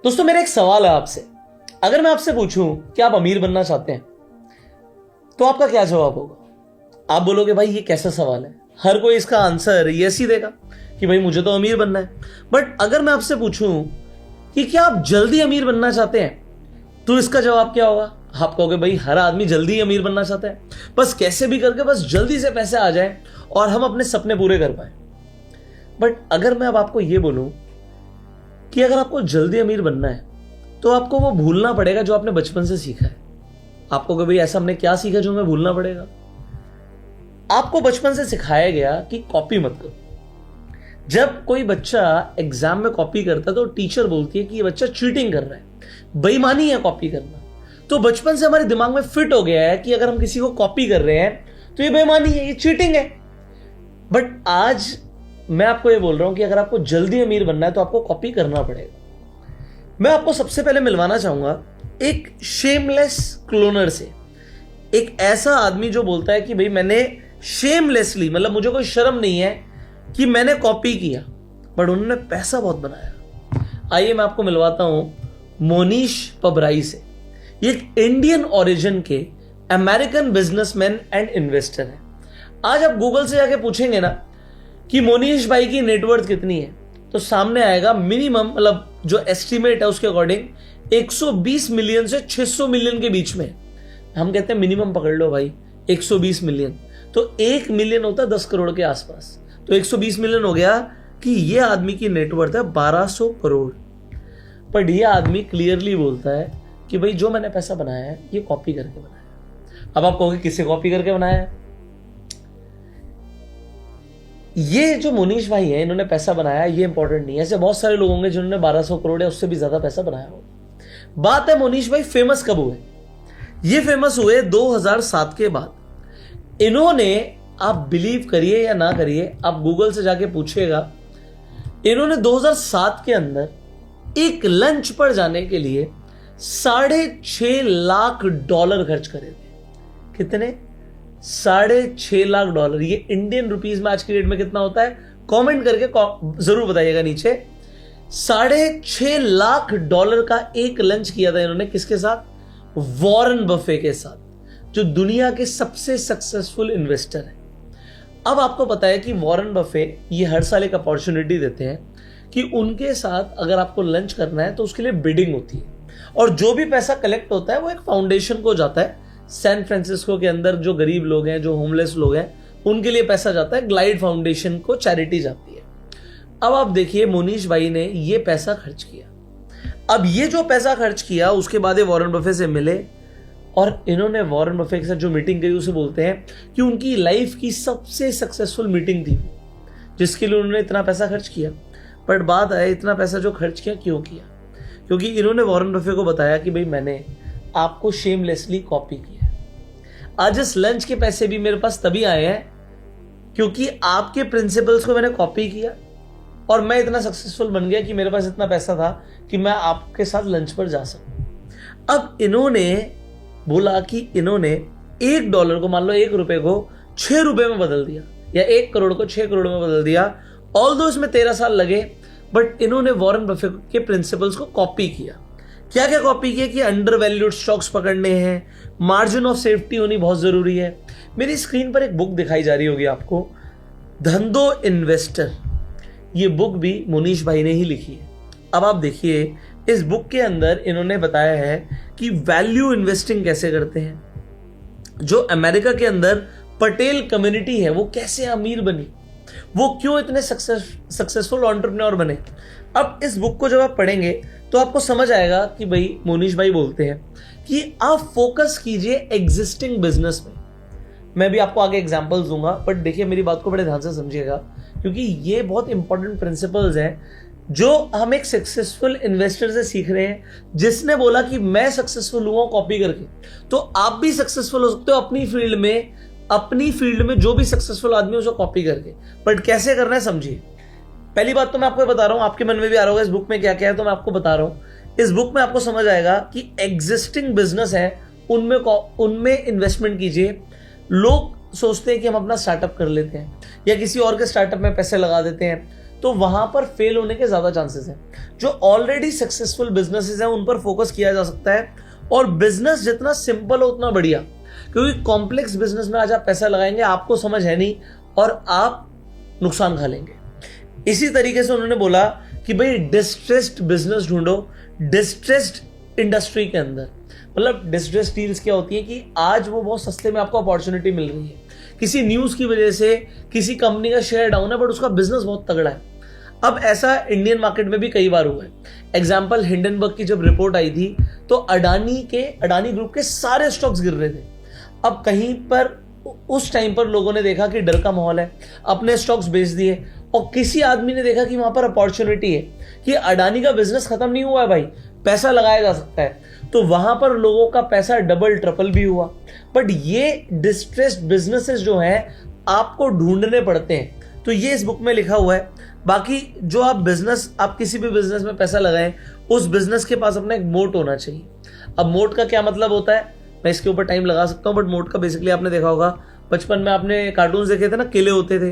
दोस्तों मेरा एक सवाल है आपसे। अगर मैं आपसे पूछूं कि आप अमीर बनना चाहते हैं तो आपका क्या जवाब होगा? आप बोलोगे भाई ये कैसा सवाल है, हर कोई इसका आंसर यस ही देगा कि भाई मुझे तो अमीर बनना है। बट अगर मैं आपसे पूछूं कि क्या आप जल्दी अमीर बनना चाहते हैं तो इसका जवाब क्या होगा? आप कहोगे भाई हर आदमी जल्दी अमीर बनना चाहता है, बस कैसे भी करके बस जल्दी से पैसे आ जाए और हम अपने सपने पूरे कर पाए। बट अगर मैं अब आपको यह बोलूं कि अगर आपको जल्दी अमीर बनना है तो आपको वो भूलना पड़ेगा जो आपने बचपन से सीखा है। आपको कि भाई ऐसा हमने क्या सीखा जो हमें भूलना पड़ेगा? आपको बचपन से सिखाया गया कि कॉपी मत करो। जब कोई बच्चा एग्जाम में कॉपी करता है तो टीचर बोलती है कि ये बच्चा चीटिंग कर रहा है, बेईमानी है कॉपी करना। तो बचपन से हमारे दिमाग में फिट हो गया है कि अगर हम किसी को कॉपी कर रहे हैं तो ये बेईमानी है, ये चीटिंग है। बट आज मैं आपको ये बोल रहा हूं कि अगर आपको जल्दी अमीर बनना है तो आपको कॉपी करना पड़ेगा। मैं आपको सबसे पहले मिलवाना चाहूंगा एक शेमलेस क्लोनर से। एक ऐसा आदमी जो बोलता है कि भाई मैंने शेमलेसली, मतलब मुझे कोई शर्म नहीं है कि मैंने कॉपी किया, बट उन्होंने पैसा बहुत बनाया। आइए मैं आपको मिलवाता हूं मोनीश पबराई से। ये एक इंडियन ओरिजिन के अमेरिकन बिजनेसमैन एंड इन्वेस्टर है। आज आप गूगल से जाके पूछेंगे ना कि मोनीश भाई की नेटवर्थ कितनी है तो सामने आएगा मिनिमम, मतलब जो एस्टिमेट है उसके अकॉर्डिंग 120 मिलियन से 600 मिलियन के बीच में। हम कहते हैं मिनिमम पकड़ लो भाई 120 मिलियन, तो 1 मिलियन होता है 10 करोड़ के आसपास। तो 120 मिलियन हो गया कि ये आदमी की नेटवर्थ है 1200 करोड़। पर ये आदमी क्लियरली बोलता है कि भाई जो मैंने पैसा बनाया है ये कॉपी करके बनाया है। अब आप कहोगे किससे कॉपी करके बनाया है? ये जो मोनीश भाई है इन्होंने पैसा बनाया, ये इंपॉर्टेंट नहीं है। ऐसे बहुत सारे लोग होंगे जिन्होंने 1200 करोड़ या उससे भी ज्यादा पैसा बनाया हो। बात है मोनीश भाई फेमस कब हुए? ये फेमस हुए 2007 के बाद। इन्होंने, आप बिलीव करिए या ना करिए, आप गूगल से जाके पूछिएगा, इन्होंने 2007 के अंदर एक लंच पर जाने के लिए $6.5 लाख खर्च करे थे। कितने? $6.5 लाख। ये इंडियन रुपीस में आज की डेट में कितना होता है? कमेंट करके जरूर बताइएगा नीचे। $6.5 लाख का एक लंच किया था इन्होंने। किसके साथ? वॉरेन बफे के साथ, जो दुनिया के सबसे सक्सेसफुल इन्वेस्टर है। अब आपको पता है कि वॉरेन बफे ये हर साल एक अपॉर्चुनिटी देते हैं कि उनके साथ अगर आपको लंच करना है तो उसके लिए बिडिंग होती है, और जो भी पैसा कलेक्ट होता है वो एक फाउंडेशन को जाता है। सैन फ्रांसिस्को के अंदर जो गरीब लोग हैं, जो होमलेस लोग हैं, उनके लिए पैसा जाता है, ग्लाइड फाउंडेशन को चैरिटी जाती है। अब आप देखिए मोनीश भाई ने ये पैसा खर्च किया। अब ये जो पैसा खर्च किया उसके बाद ये वॉरेन बफे से मिले, और इन्होंने वॉरेन बफे के साथ जो मीटिंग की उसे बोलते हैं कि उनकी लाइफ की सबसे सक्सेसफुल मीटिंग थी, जिसके लिए उन्होंने इतना पैसा खर्च किया। बट बात है इतना पैसा जो खर्च किया क्यों किया? क्योंकि इन्होंने वॉरेन बफे को बताया कि भाई मैंने आपको शेमलेसली कॉपी किया। आज इस लंच के पैसे भी मेरे पास तभी आए हैं क्योंकि आपके प्रिंसिपल्स को मैंने कॉपी किया और मैं इतना सक्सेसफुल बन गया कि मेरे पास इतना पैसा था कि मैं आपके साथ लंच पर जा सकूं। अब इन्होंने बोला कि इन्होंने $1 को, मान लो $1 को $6 में बदल दिया, या 1 करोड़ को 6 करोड़ में बदल दिया। ऑल्दो इसमें 13 साल लगे, बट इन्होंने वॉरेन बफे के प्रिंसिपल्स को कॉपी किया। क्या क्या कॉपी किया? कि अंडर वैल्यूड स्टॉक्स पकड़ने हैं, मार्जिन ऑफ सेफ्टी होनी बहुत जरूरी है। मेरी स्क्रीन पर एक बुक दिखाई जा रही होगी आपको, धंधो इन्वेस्टर। ये बुक भी मोनीश भाई ने ही लिखी है। अब आप देखिए इस बुक के अंदर इन्होंने बताया है कि वैल्यू इन्वेस्टिंग कैसे करते हैं, जो अमेरिका के अंदर पटेल कम्युनिटी है वो कैसे अमीर बनी, वो क्यों इतने सक्सेसफुल एंटरप्रेन्योर बने। अब इस बुक को जब आप पढ़ेंगे तो आपको समझ आएगा कि भाई मोनीश भाई बोलते हैं कि आप फोकस कीजिए एग्जिस्टिंग बिजनेस में। मैं भी आपको आगे एग्जांपल्स दूंगा, बट देखिए मेरी बात को बड़े ध्यान से समझिएगा, क्योंकि ये बहुत इंपॉर्टेंट प्रिंसिपल्स हैं जो हम एक सक्सेसफुल इन्वेस्टर से सीख रहे हैं, जिसने बोला कि मैं सक्सेसफुल हुआ कॉपी करके। तो आप भी सक्सेसफुल हो सकते हो अपनी फील्ड में जो भी सक्सेसफुल आदमी है उसको कॉपी करके। बट कैसे करना है समझिए। पहली बात तो मैं आपको बता रहा हूं, आपके मन में भी आ रहा होगा इस बुक में क्या क्या है, तो मैं आपको बता रहा हूं। इस बुक में आपको समझ आएगा कि एग्जिस्टिंग बिजनेस है उनमें इन्वेस्टमेंट कीजिए। लोग सोचते हैं कि हम अपना स्टार्टअप कर लेते हैं या किसी और के स्टार्टअप में पैसे लगा देते हैं, तो वहां पर फेल होने के ज्यादा चांसेस हैं। जो ऑलरेडी सक्सेसफुल बिजनेसेस हैं उन पर फोकस किया जा सकता है, और बिजनेस जितना सिंपल हो उतना बढ़िया, क्योंकि कॉम्प्लेक्स बिजनेस में आज आप पैसा लगाएंगे, आपको समझ है नहीं और आप नुकसान खा लेंगे। इसी तरीके से उन्होंने बोला कि भाई डिस्ट्रेस्ड बिजनेस ढूंढो डिस्ट्रेस्ड इंडस्ट्री के अंदर। मतलब डिस्ट्रेस्ड डील्स क्या होती है कि आज वो बहुत सस्ते में आपको अपॉर्चुनिटी मिल रही है, किसी न्यूज की वजह से किसी कंपनी का शेयर डाउन है बट उसका बिजनेस बहुत तगड़ा है। अब ऐसा इंडियन मार्केट में भी कई बार हुआ है। एग्जाम्पल, हिंडनबर्ग की जब रिपोर्ट आई थी तो अडानी ग्रुप के सारे स्टॉक्स गिर रहे थे। अब कहीं पर उस टाइम पर लोगों ने देखा कि डर का माहौल है, अपने स्टॉक्स बेच दिए, और किसी आदमी ने देखा कि वहां पर अपॉर्चुनिटी है कि अडानी का बिजनेस खत्म नहीं हुआ है भाई, पैसा लगाया जा सकता है, तो वहां पर लोगों का पैसा डबल ट्रिपल भी हुआ। बट ये डिस्ट्रेस्ड बिजनेसेस जो हैं आपको ढूंढने पड़ते हैं, तो ये इस बुक में लिखा हुआ है। बाकी जो आप किसी भी बिजनेस में पैसा लगाएं, उस बिजनेस के पास अपना एक मोट होना चाहिए। अब मोट का क्या मतलब होता है, मैं इसके ऊपर टाइम लगा सकता हूं, बट मोट का बेसिकली आपने देखा होगा, बचपन में आपने कार्टून्स देखे थे ना, किले होते थे,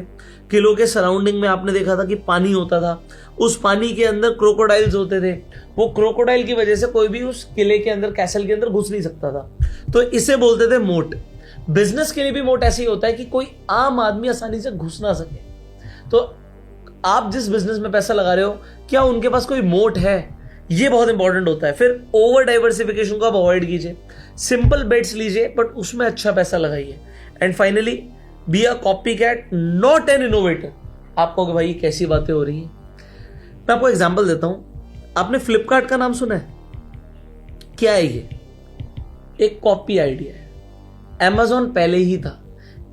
किलों के सराउंडिंग में आपने देखा था कि पानी होता था, उस पानी के अंदर क्रोकोडाइल्स होते थे। वो क्रोकोडाइल की वजह से कोई भी उस किले के अंदर, कैसल के अंदर घुस नहीं सकता था, तो इसे बोलते थे मोट। बिजनेस के लिए भी मोट ऐसे ही होता है कि कोई आम आदमी आसानी से घुस ना सके। तो आप जिस बिजनेस में पैसा लगा रहे हो, क्या उनके पास कोई मोट है, ये बहुत इंपॉर्टेंट होता है। फिर ओवर डाइवर्सिफिकेशन को आप अवॉइड कीजिए, सिंपल बेट्स लीजिए बट उसमें अच्छा पैसा लगाइए। And finally, be a copy cat not an innovator. आप कहोगे भाई कैसी बातें हो रही हैं, मैं आपको एग्जांपल देता हूं। आपने फ्लिपकार्ट का नाम सुना है? क्या है ये? एक कॉपी आइडिया है। Amazon पहले ही था,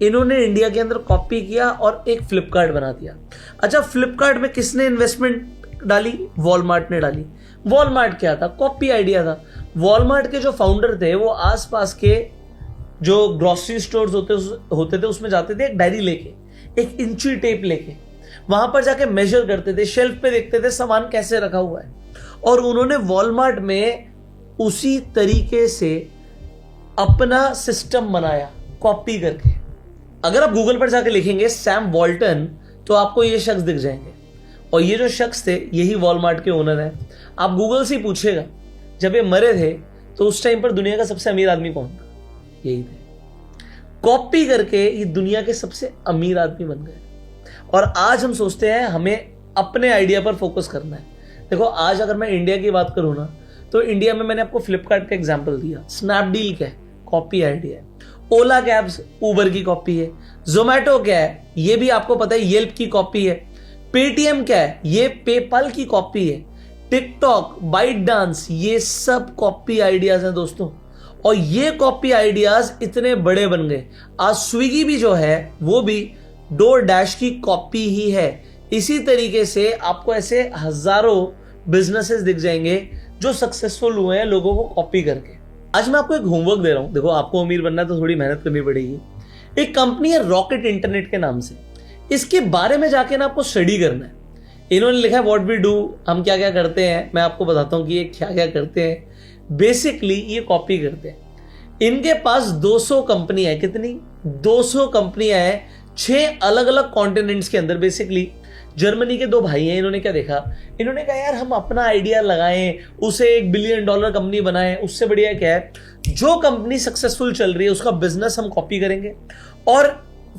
इन्होंने इंडिया के अंदर कॉपी किया और एक फ्लिपकार्ट बना दिया। अच्छा, फ्लिपकार्ट में किसने इन्वेस्टमेंट डाली? वॉलमार्ट ने डाली। वॉलमार्ट क्या था? कॉपी आइडिया था। वॉलमार्ट के जो फाउंडर थे वो आसपास के जो ग्रोसरी स्टोर्स होते थे उसमें जाते थे, एक डायरी लेके, एक इंची टेप लेके, वहां पर जाके मेजर करते थे, शेल्फ पे देखते थे सामान कैसे रखा हुआ है, और उन्होंने वॉलमार्ट में उसी तरीके से अपना सिस्टम बनाया कॉपी करके। अगर आप गूगल पर जाके लिखेंगे सैम वॉल्टन तो आपको ये शख्स दिख जाएंगे, और ये जो शख्स थे यही वॉलमार्ट के ओनर हैं। आप गूगल से पूछेगा जब ये मरे थे तो उस टाइम पर दुनिया का सबसे अमीर आदमी कौन था? यही थे। कॉपी करके ये दुनिया के सबसे अमीर आदमी बन गए। और आज हम सोचते हैं हमें अपने आइडिया पर फोकस करना है। देखो, आज अगर मैं इंडिया की बात करूं ना, तो इंडिया में मैंने आपको फ्लिपकार्ट का एग्जांपल दिया। स्नैपडील क्या है? कॉपी आइडिया है। ओला कैब्स ऊबर की कॉपी है। जोमैटो क्या है? ये भी आपको पता है, येल्प की कॉपी है। पेटीएम क्या है? ये पेपाल की कॉपी है। टिकटॉक, बाइट डांस, ये सब कॉपी आइडियाज हैं दोस्तों, और ये कॉपी आइडियाज इतने बड़े बन गए। आज स्विगी भी जो है वो भी डोर डैश की कॉपी ही है। इसी तरीके से आपको ऐसे हजारों बिजनेसेस दिख जाएंगे जो सक्सेसफुल हुए हैं लोगों को कॉपी करके। आज मैं आपको एक होमवर्क दे रहा हूं। देखो, आपको अमीर बनना है तो थोड़ी मेहनत करनी पड़ेगी। एक कंपनी है रॉकेट इंटरनेट के नाम से, इसके बारे में जाके ना आपको स्टडी करना है। इन्होंने लिखा है व्हाट वी डू, हम क्या क्या करते हैं। मैं आपको बताता हूं कि ये क्या क्या करते हैं। बेसिकली ये कॉपी करते हैं। इनके पास 200 कंपनियां हैं। कितनी? 200 कंपनियां हैं 6 अलग अलग कॉन्टिनेंट्स के अंदर। बेसिकली जर्मनी के 2 भाई हैं। इन्होंने क्या देखा, इन्होंने कहा यार हम अपना आइडिया लगाएं, उसे $1 बिलियन कंपनी बनाएं। उससे बढ़िया क्या है, जो कंपनी सक्सेसफुल चल रही है उसका बिजनेस हम कॉपी करेंगे और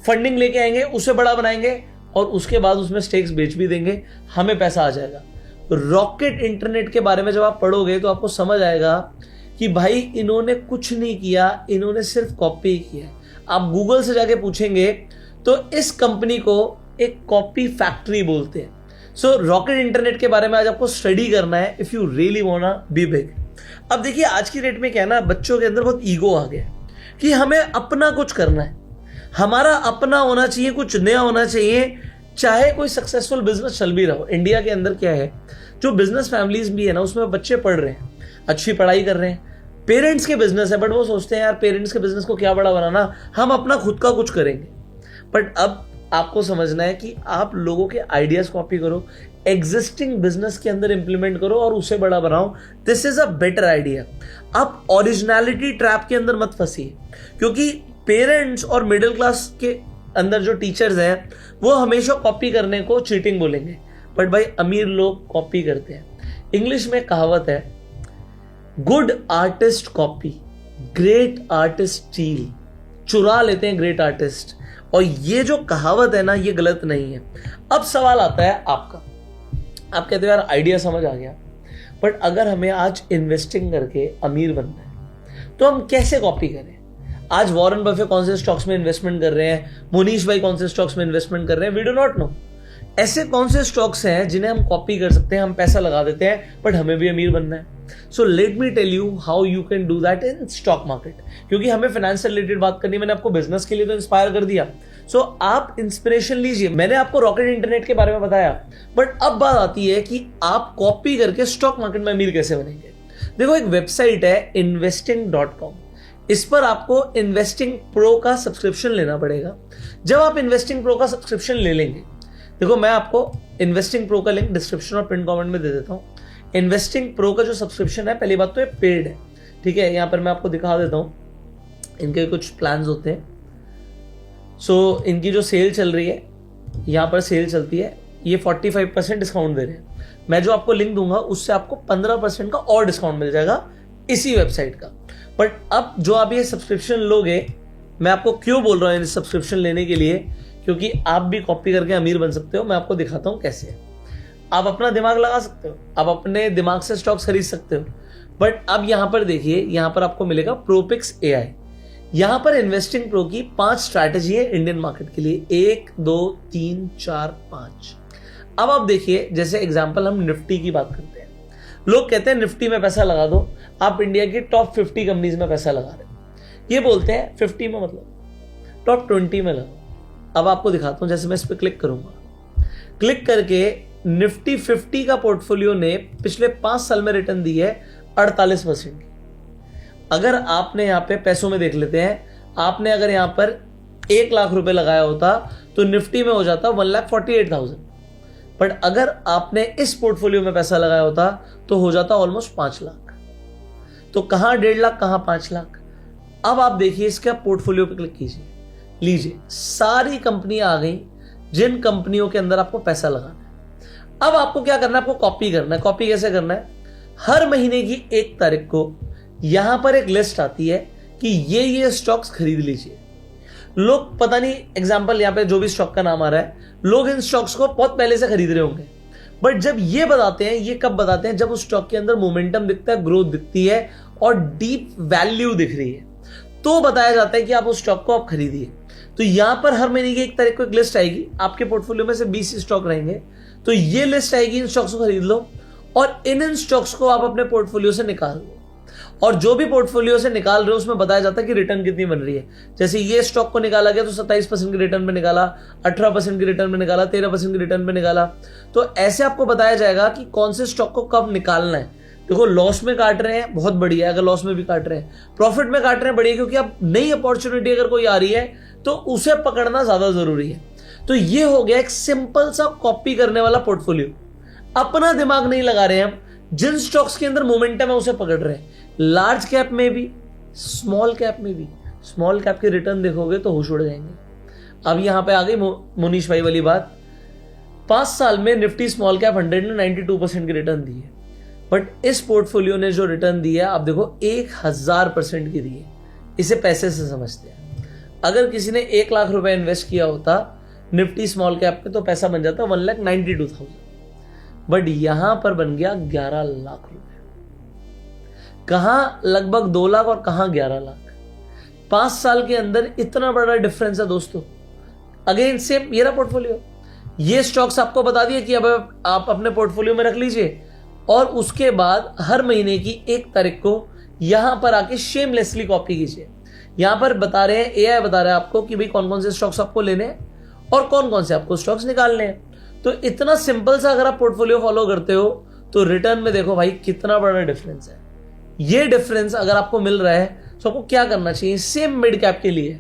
फंडिंग लेके आएंगे, उसे बड़ा बनाएंगे और उसके बाद उसमें स्टेक्स बेच भी देंगे, हमें पैसा आ जाएगा। रॉकेट इंटरनेट के बारे में जब आप पढ़ोगे तो आपको समझ आएगा कि भाई इन्होंने कुछ नहीं किया, इन्होंने सिर्फ कॉपी किया। आप गूगल से जाके पूछेंगे तो इस कंपनी को एक कॉपी फैक्ट्री बोलते हैं। सो रॉकेट इंटरनेट के बारे में आज आपको स्टडी करना है if you really want to be big. अब देखिए, आज की डेट में क्या है ना, बच्चों के अंदर बहुत ईगो आ गया कि हमें अपना कुछ करना है, हमारा अपना होना चाहिए, कुछ नया होना चाहिए, चाहे कोई सक्सेसफुल बिजनेस चल भी रहा हो। इंडिया के अंदर क्या है, जो बिजनेस फैमिलीज भी है ना, उसमें बच्चे पढ़ रहे हैं, अच्छी पढ़ाई कर रहे हैं, पेरेंट्स के बिजनेस है, बट वो सोचते हैं यार पेरेंट्स के बिजनेस को क्या बड़ा बनाना, हम अपना खुद का कुछ करेंगे। बट अब आपको समझना है कि आप लोगों के आइडियाज कॉपी करो, एग्जिस्टिंग बिजनेस के अंदर इंप्लीमेंट करो और उसे बड़ा बनाओ। This is a better idea. आप ओरिजिनलिटी ट्रैप के अंदर मत फंसिए, क्योंकि पेरेंट्स और मिडिल क्लास के अंदर जो टीचर्स हैं वो हमेशा कॉपी करने को चीटिंग बोलेंगे। बट भाई अमीर लोग कॉपी करते हैं। इंग्लिश में कहावत है, good artist copy, great artist steel. चुरा लेते हैं ग्रेट आर्टिस्ट, और ये जो कहावत है ना, ये गलत नहीं है। अब सवाल आता है आपका, आप कहते हो यार आइडिया समझ आ गया, बट अगर हमें आज इन्वेस्टिंग करके अमीर बनना है तो हम कैसे कॉपी करें? आज वॉरेन बफे कौन से स्टॉक्स में इन्वेस्टमेंट कर रहे हैं, मोनीश भाई कौन से स्टॉक्स में इन्वेस्टमेंट कर रहे हैं, वी डू नॉट नो। ऐसे कौन से स्टॉक्स हैं जिन्हें हम कॉपी कर सकते हैं, हम पैसा लगा देते हैं, बट हमें भी अमीर बनना है। So let me tell you how you can do that in stock market, क्योंकि हमें फाइनेंस से रिलेटेड बात करनी, मैंने आपको बिजनेस के लिए तो इंस्पायर कर दिया। सो आप इंस्पिरेशन लीजिए। मैंने आपको रॉकेट इंटरनेट के बारे में बताया, बट अब बात आती है कि आप कॉपी करके स्टॉक मार्केट में अमीर कैसे बनेंगे। देखो, एक वेबसाइट है investing.com, इस पर आपको इन्वेस्टिंग प्रो का सब्सक्रिप्शन लेना पड़ेगा। जब आप इन्वेस्टिंग प्रो का सब्सक्रिप्शन ले लेंगे, देखो मैं आपको इन्वेस्टिंग प्रो का लिंक डिस्क्रिप्शन और पिन कमेंट में दे देता हूँ। इन्वेस्टिंग प्रो का जो सब्सक्रिप्शन है, पहली बात तो ये पेड है, ठीक है। यहाँ पर मैं आपको दिखा देता हूँ, इनके कुछ प्लान्स होते हैं। सो इनकी जो सेल चल रही है, यहाँ पर सेल चलती है, ये 45% डिस्काउंट दे रहे हैं। मैं जो आपको लिंक दूंगा उससे आपको 15% का और डिस्काउंट मिल जाएगा इसी वेबसाइट का। बट अब जो आप ये सब्सक्रिप्शन लोगे, मैं आपको क्यों बोल रहा हूँ सब्सक्रिप्शन लेने के लिए, क्योंकि आप भी कॉपी करके अमीर बन सकते हो। मैं आपको दिखाता हूँ कैसे। आप अपना दिमाग लगा सकते हो, आप अपने दिमाग से स्टॉक्स खरीद सकते हो। बट अब यहां पर देखिए, यहां पर आपको मिलेगा प्रोपिक्स AI। यहां पर इन्वेस्टिंग प्रो की 5 स्ट्रैटेजी है इंडियन मार्केट के लिए, 1 2 3 4 5। अब आप देखिए, जैसे एग्जांपल हम निफ्टी की बात करते हैं। लोग कहते हैं निफ्टी में पैसा लगा दो, आप इंडिया की टॉप 50 कंपनीज में पैसा लगा रहे हो। ये बोलते हैं 50 में मतलब टॉप 20 में लगाओ। अब आपको दिखाता हूं, जैसे मैं इस पर क्लिक करूंगा, क्लिक करके निफ्टी 50 का पोर्टफोलियो ने पिछले 5 साल में रिटर्न दी है 48% की। अगर आपने यहां पे पैसों में देख लेते हैं, आपने अगर यहां पर 1 लाख रुपए लगाया होता तो निफ्टी में हो जाता 1,48,000। बट अगर आपने इस पोर्टफोलियो में पैसा लगाया होता तो हो जाता ऑलमोस्ट 5 लाख। तो कहां 1.5 लाख, कहां 5 लाख। अब आप देखिए, इसका पोर्टफोलियो पे क्लिक कीजिए, लीजिए सारी कंपनियां आ गई जिन कंपनियों के अंदर आपको पैसा लगाना है। अब आपको क्या करना है, आपको कॉपी करना है। कॉपी कैसे करना है? हर महीने की 1 तारीख को यहां पर एक लिस्ट आती है कि ये स्टॉक्स खरीद लीजिए। लोग पता नहीं, एग्जांपल यहां पे जो भी स्टॉक का नाम आ रहा है, लोग इन स्टॉक्स को बहुत पहले से खरीद रहे होंगे। बट जब ये बताते हैं, ये कब बताते हैं? जब उस स्टॉक के अंदर मोमेंटम दिखता है, ग्रोथ दिखती है और डीप वैल्यू दिख रही है, तो बताया जाता है कि आप उस स्टॉक को आप खरीदिए। तो यहां पर हर महीने की 1 तारीख को एक लिस्ट आएगी, आपके पोर्टफोलियो में से 20 स्टॉक रहेंगे, तो ये लिस्ट आएगी, इन स्टॉक्स को खरीद लो और इन स्टॉक्स को आप अपने पोर्टफोलियो से निकाल लो। और जो भी पोर्टफोलियो से निकाल रहे हो उसमें बताया जाता है कि रिटर्न कितनी बन रही है। जैसे ये स्टॉक को निकाला गया तो 27% की रिटर्न में निकाला, 18% की रिटर्न में निकाला, 13% की रिटर्न में निकाला। तो ऐसे आपको बताया जाएगा कि कौन से स्टॉक को कब निकालना है। देखो, लॉस में काट रहे हैं, बहुत बढ़िया है। अगर लॉस में भी काट रहे हैं, प्रॉफिट में काट रहे हैं, बढ़िया, क्योंकि अब नई अपॉर्चुनिटी अगर कोई आ रही है तो उसे पकड़ना ज्यादा जरूरी है। तो ये हो गया एक सिंपल सा कॉपी करने वाला पोर्टफोलियो। अपना दिमाग नहीं लगा रहे हैं हम, जिन स्टॉक्स के अंदर मोमेंटम है उसे पकड़ रहे हैं। लार्ज कैप में भी, स्मॉल कैप में भी। स्मॉल कैप के रिटर्न देखोगे तो होश उड़ जाएंगे। अब यहां पे आ गई मोनीश भाई वाली बात। 5 साल में निफ्टी स्मॉल कैप 100 ने 92% की रिटर्न दी है, बट इस पोर्टफोलियो ने जो रिटर्न दी है, आप देखो 1000% की दी है। इसे पैसे से समझते हैं। अगर किसी ने 1 लाख रुपए इन्वेस्ट किया होता निफ्टी स्मॉल कैप पे तो पैसा बन जाता 1,92,000, बट यहां पर बन गया 11 लाख रुपए। कहां लगभग 2 लाख और कहां 11 लाख। 5 साल के अंदर इतना बड़ा डिफरेंस है दोस्तों। अगेन सेम मेरा पोर्टफोलियो, ये स्टॉक्स आपको बता दिए कि अब आप अपने पोर्टफोलियो में रख लीजिए, और उसके बाद हर महीने की 1 तारीख को यहां पर आके शेमलेसली कॉपी कीजिए। यहां पर बता रहे हैं, AI बता रहा है आपको कि भाई कौन कौन से स्टॉक्स आपको लेने हैं और कौन कौन से आपको स्टॉक्स निकालने हैं। तो इतना सिंपल सा अगर आप पोर्टफोलियो फॉलो करते हो तो रिटर्न में देखो भाई कितना बड़ा डिफरेंस है। ये डिफरेंस अगर आपको मिल रहा है तो आपको क्या करना चाहिए, सेम मिड कैप के लिए।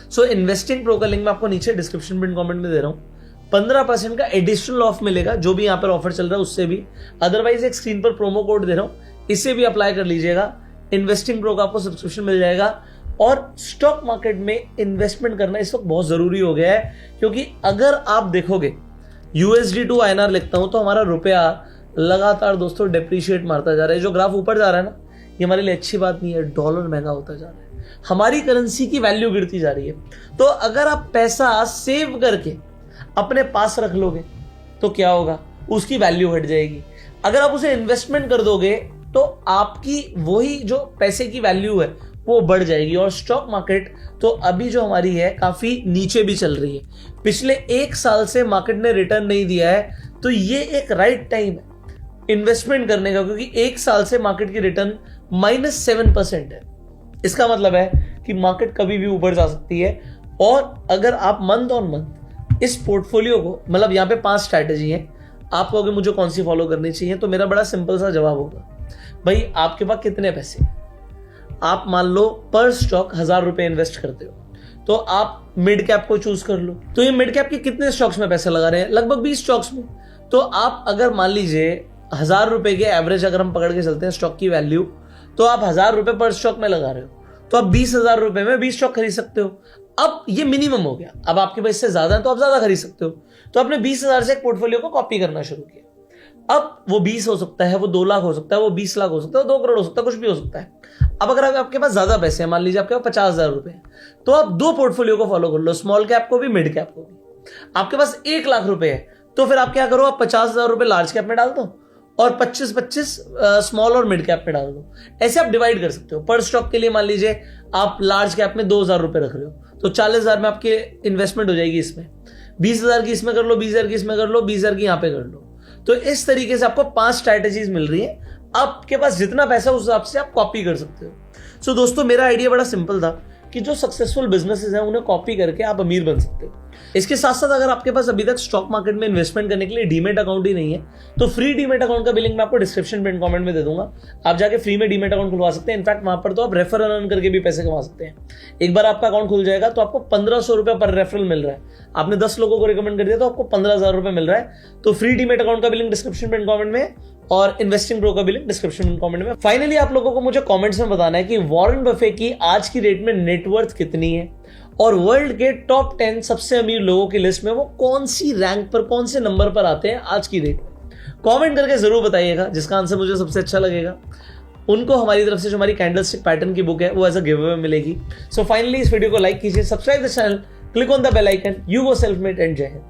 सो इन्वेस्टिंग प्रो का लिंक मैं आपको नीचे डिस्क्रिप्शन पिन कमेंट में दे रहा हूं। 15% का एडिशनल ऑफ मिलेगा, जो भी यहां पर ऑफर चल रहा है उससे भी। अदरवाइज एक स्क्रीन पर प्रोमो कोड दे रहा हूं, इसे भी अप्लाई कर लीजिएगा। इन्वेस्टिंग प्रो का आपको सब्सक्रिप्शन मिल जाएगा। और स्टॉक मार्केट में इन्वेस्टमेंट करना इस वक्त बहुत जरूरी हो गया है, क्योंकि अगर आप देखोगे USD टू INR लिखता हूं तो हमारा रुपया लगातार दोस्तों डेप्रिशिएट मारता जा रहा है। जो ग्राफ ऊपर जा रहा है ना, ये हमारे लिए अच्छी बात नहीं है। डॉलर महंगा होता जा रहा है, हमारी करेंसी की वैल्यू गिरती जा रही है। तो अगर आप पैसा सेव करके अपने पास रख लोगे तो क्या होगा, उसकी वैल्यू घट जाएगी। अगर आप उसे इन्वेस्टमेंट कर दोगे तो आपकी वही जो पैसे की वैल्यू है वो बढ़ जाएगी। और स्टॉक मार्केट तो अभी जो हमारी है काफी नीचे भी चल रही है। पिछले 1 साल से मार्केट ने रिटर्न नहीं दिया है, तो ये एक राइट टाइम है इन्वेस्टमेंट करने का, क्योंकि 1 साल से मार्केट की रिटर्न -7% है। इसका मतलब है कि मार्केट कभी भी ऊपर जा सकती है। और अगर आप मंथ ऑन मंथ इस पोर्टफोलियो को, मतलब यहाँ पे 5 स्ट्रैटेजी है, आप कहोगे मुझे कौन सी फॉलो करनी चाहिए, तो मेरा बड़ा सिंपल सा जवाब होगा, भाई आपके पास कितने पैसे, आप मान लो पर स्टॉक 1000 रुपए इन्वेस्ट करते हो, तो आप मिड कैप को चूज कर लो। तो ये मिड कैप के कितने स्टॉक्स में पैसे लगा रहे हैं, लगभग 20 स्टॉक्स में। तो आप अगर मान लीजिए 1000 रुपए के एवरेज अगर हम पकड़ के चलते हैं स्टॉक की वैल्यू, तो आप 1000 रुपए पर स्टॉक में लगा रहे हो, तो आप 20,000 रुपए में 20 स्टॉक खरीद सकते हो। अब ये मिनिमम हो गया, अब आपके पास इससे ज्यादा है तो आप ज्यादा खरीद सकते हो। तो आपने 20,000 से एक पोर्टफोलियो को कॉपी करना शुरू किया। अब वो 20 हो सकता है, वो 2 लाख हो सकता है, वो 20 लाख हो सकता है, वो 2 करोड़ हो सकता है, कुछ भी हो सकता है। अब अगर आपके पास ज्यादा पैसे हैं, मान लीजिए आपके पास 50,000 रुपए, तो आप 2 पोर्टफोलियो को फॉलो कर लो, स्मॉल कैप को भी मिड कैप को भी। आपके पास 1 लाख रुपए है, तो फिर आप क्या करो, आप 50,000 रुपए लार्ज कैप में डाल दो और 25-25 स्मॉल और मिड कैप में डाल दो। ऐसे आप डिवाइड कर सकते हो। पर स्टॉक के लिए मान लीजिए आप लार्ज कैप में 2,000 रुपए रख रहे हो, तो 40,000 में आपके इन्वेस्टमेंट हो जाएगी इसमें। 20,000 की इसमें कर लो, 20,000 की इसमें कर लो, 20,000 की यहां पे कर लो। तो इस तरीके से आपको 5 स्ट्रैटेजीज मिल रही है। आपके पास जितना पैसा उस हिसाब से आप कॉपी कर सकते हो। सो दोस्तों, मेरा आइडिया बड़ा सिंपल था कि जो सक्सेसफुल बिजनेसेस हैं उन्हें कॉपी करके आप अमीर बन सकते हो। इसके साथ साथ अगर आपके पास अभी तक स्टॉक मार्केट में इन्वेस्टमेंट करने के लिए डीमेट अकाउंट ही नहीं है, तो फ्री डीमेट अकाउंट का भी लिंक मैं आपको डिस्क्रिप्शन में कमेंट में दे दूंगा। आप जाके फ्री में डीमेट अकाउंट खुलवा सकते हैं। इनफैक्ट वहां पर तो आप रेफरल अर्न करके भी पैसे कमा सकते हैं। एक बार आपका अकाउंट खुल जाएगा तो आपको 1500 रुपए पर रेफरल मिल रहा है। आपने 10 लोगों को रिकमेंड कर दिया तो आपको 15,000 रुपए मिल रहा है। तो फ्री डीमेट अकाउंट का भी लिंक डिस्क्रिप्शन में कमेंट में और इन्वेस्टिंग प्रो का भी लिंक डिस्क्रिप्शन में कमेंट में। फाइनली आप लोगों को मुझे कमेंट्स में बताना है कि वॉरेन बफे की आज की डेट में नेटवर्थ कितनी है और वर्ल्ड के टॉप 10 सबसे अमीर लोगों की लिस्ट में वो कौन सी रैंक पर, कौन से नंबर पर आते हैं आज की डेट में। कमेंट करके जरूर बताइएगा। जिसका आंसर मुझे सबसे अच्छा लगेगा उनको हमारी तरफ से जो हमारी कैंडलस्टिक पैटर्न की बुक है वो एज अ गिव अवे मिलेगी। सो फाइनली इस वीडियो को लाइक कीजिए, subscribe the channel, click on the bell icon. You go self made and जय हिंद।